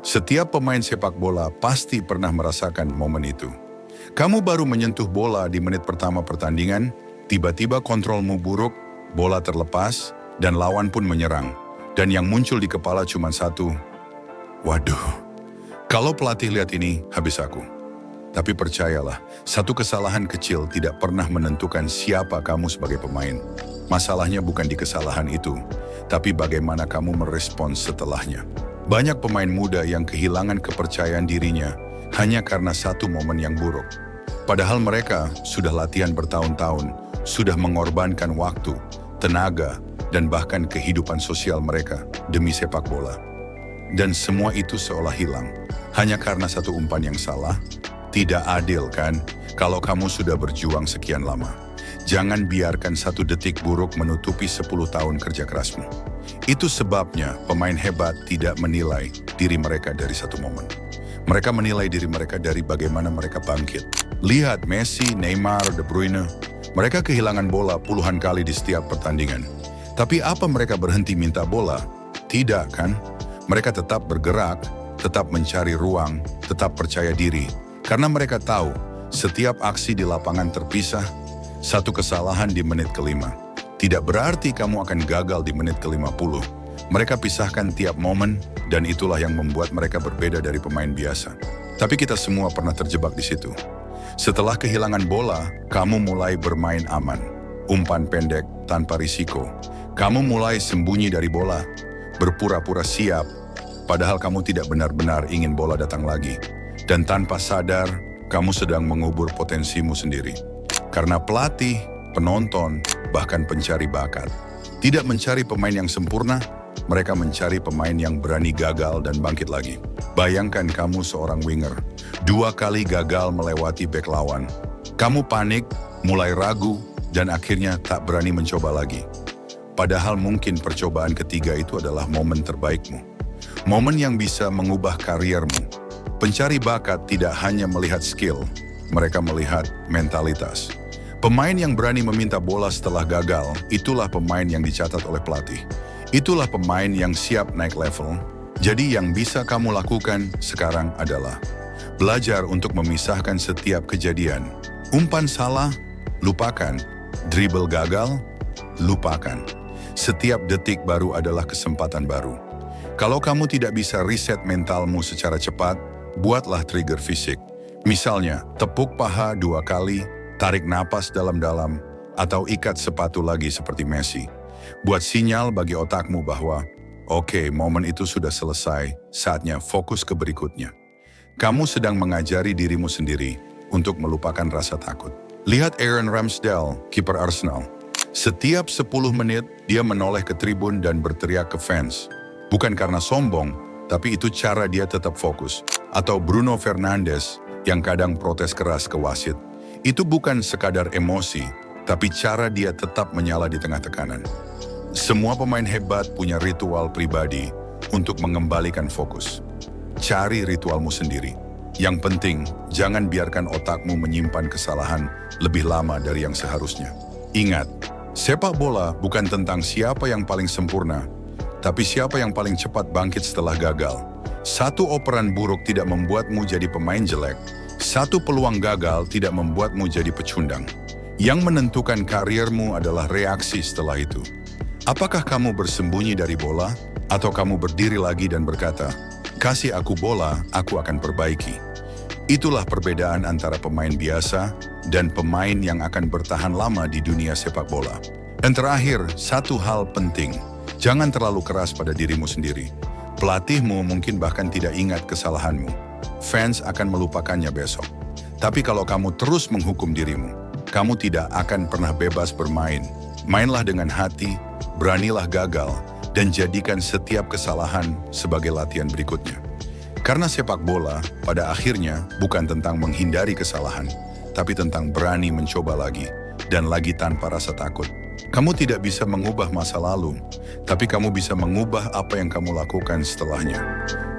Setiap pemain sepak bola pasti pernah merasakan momen itu. Kamu baru menyentuh bola di menit pertama pertandingan, tiba-tiba kontrolmu buruk, bola terlepas, dan lawan pun menyerang. Dan yang muncul di kepala cuma satu, waduh, kalau pelatih lihat ini, habis aku. Tapi percayalah, satu kesalahan kecil tidak pernah menentukan siapa kamu sebagai pemain. Masalahnya bukan di kesalahan itu, tapi bagaimana kamu merespons setelahnya. Banyak pemain muda yang kehilangan kepercayaan dirinya hanya karena satu momen yang buruk. Padahal mereka sudah latihan bertahun-tahun, sudah mengorbankan waktu, tenaga, dan bahkan kehidupan sosial mereka demi sepak bola. Dan semua itu seolah hilang, hanya karena satu umpan yang salah. Tidak adil kan, kalau kamu sudah berjuang sekian lama. Jangan biarkan satu detik buruk menutupi 10 tahun kerja kerasmu. Itu sebabnya pemain hebat tidak menilai diri mereka dari satu momen. Mereka menilai diri mereka dari bagaimana mereka bangkit. Lihat Messi, Neymar, De Bruyne. Mereka kehilangan bola puluhan kali di setiap pertandingan. Tapi apa mereka berhenti minta bola? Tidak kan? Mereka tetap bergerak, tetap mencari ruang, tetap percaya diri. Karena mereka tahu, setiap aksi di lapangan terpisah, satu kesalahan di menit kelima. Tidak berarti kamu akan gagal di menit ke-50. Mereka pisahkan tiap momen, dan itulah yang membuat mereka berbeda dari pemain biasa. Tapi kita semua pernah terjebak di situ. Setelah kehilangan bola, kamu mulai bermain aman. Umpan pendek tanpa risiko. Kamu mulai sembunyi dari bola, berpura-pura siap, padahal kamu tidak benar-benar ingin bola datang lagi. Dan tanpa sadar, kamu sedang mengubur potensimu sendiri. Karena pelatih, penonton, bahkan pencari bakat tidak mencari pemain yang sempurna, mereka mencari pemain yang berani gagal dan bangkit lagi. Bayangkan kamu seorang winger, 2 kali gagal melewati bek lawan. Kamu panik, mulai ragu, dan akhirnya tak berani mencoba lagi. Padahal mungkin percobaan ketiga itu adalah momen terbaikmu. Momen yang bisa mengubah kariermu. Pencari bakat tidak hanya melihat skill, mereka melihat mentalitas. Pemain yang berani meminta bola setelah gagal, itulah pemain yang dicatat oleh pelatih. Itulah pemain yang siap naik level. Jadi yang bisa kamu lakukan sekarang adalah belajar untuk memisahkan setiap kejadian. Umpan salah, lupakan. Dribble gagal, lupakan. Setiap detik baru adalah kesempatan baru. Kalau kamu tidak bisa reset mentalmu secara cepat, buatlah trigger fisik. Misalnya, tepuk paha 2 kali, tarik napas dalam-dalam, atau ikat sepatu lagi seperti Messi. Buat sinyal bagi otakmu bahwa, oke, momen itu sudah selesai, saatnya fokus ke berikutnya. Kamu sedang mengajari dirimu sendiri untuk melupakan rasa takut. Lihat Aaron Ramsdale, kiper Arsenal. Setiap 10 menit, dia menoleh ke tribun dan berteriak ke fans. Bukan karena sombong, tapi itu cara dia tetap fokus. Atau Bruno Fernandes yang kadang protes keras ke wasit. Itu bukan sekadar emosi, tapi cara dia tetap menyala di tengah tekanan. Semua pemain hebat punya ritual pribadi untuk mengembalikan fokus. Cari ritualmu sendiri. Yang penting, jangan biarkan otakmu menyimpan kesalahan lebih lama dari yang seharusnya. Ingat, sepak bola bukan tentang siapa yang paling sempurna, tapi siapa yang paling cepat bangkit setelah gagal. Satu operan buruk tidak membuatmu jadi pemain jelek. Satu peluang gagal tidak membuatmu jadi pecundang. Yang menentukan kariermu adalah reaksi setelah itu. Apakah kamu bersembunyi dari bola, atau kamu berdiri lagi dan berkata, kasih aku bola, aku akan perbaiki. Itulah perbedaan antara pemain biasa dan pemain yang akan bertahan lama di dunia sepak bola. Dan terakhir, satu hal penting. Jangan terlalu keras pada dirimu sendiri. Pelatihmu mungkin bahkan tidak ingat kesalahanmu. Fans akan melupakannya besok. Tapi kalau kamu terus menghukum dirimu, kamu tidak akan pernah bebas bermain. Mainlah dengan hati, beranilah gagal, dan jadikan setiap kesalahan sebagai latihan berikutnya. Karena sepak bola, pada akhirnya bukan tentang menghindari kesalahan, tapi tentang berani mencoba lagi, dan lagi tanpa rasa takut. Kamu tidak bisa mengubah masa lalu, tapi kamu bisa mengubah apa yang kamu lakukan setelahnya.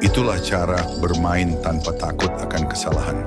Itulah cara bermain tanpa takut akan kesalahan.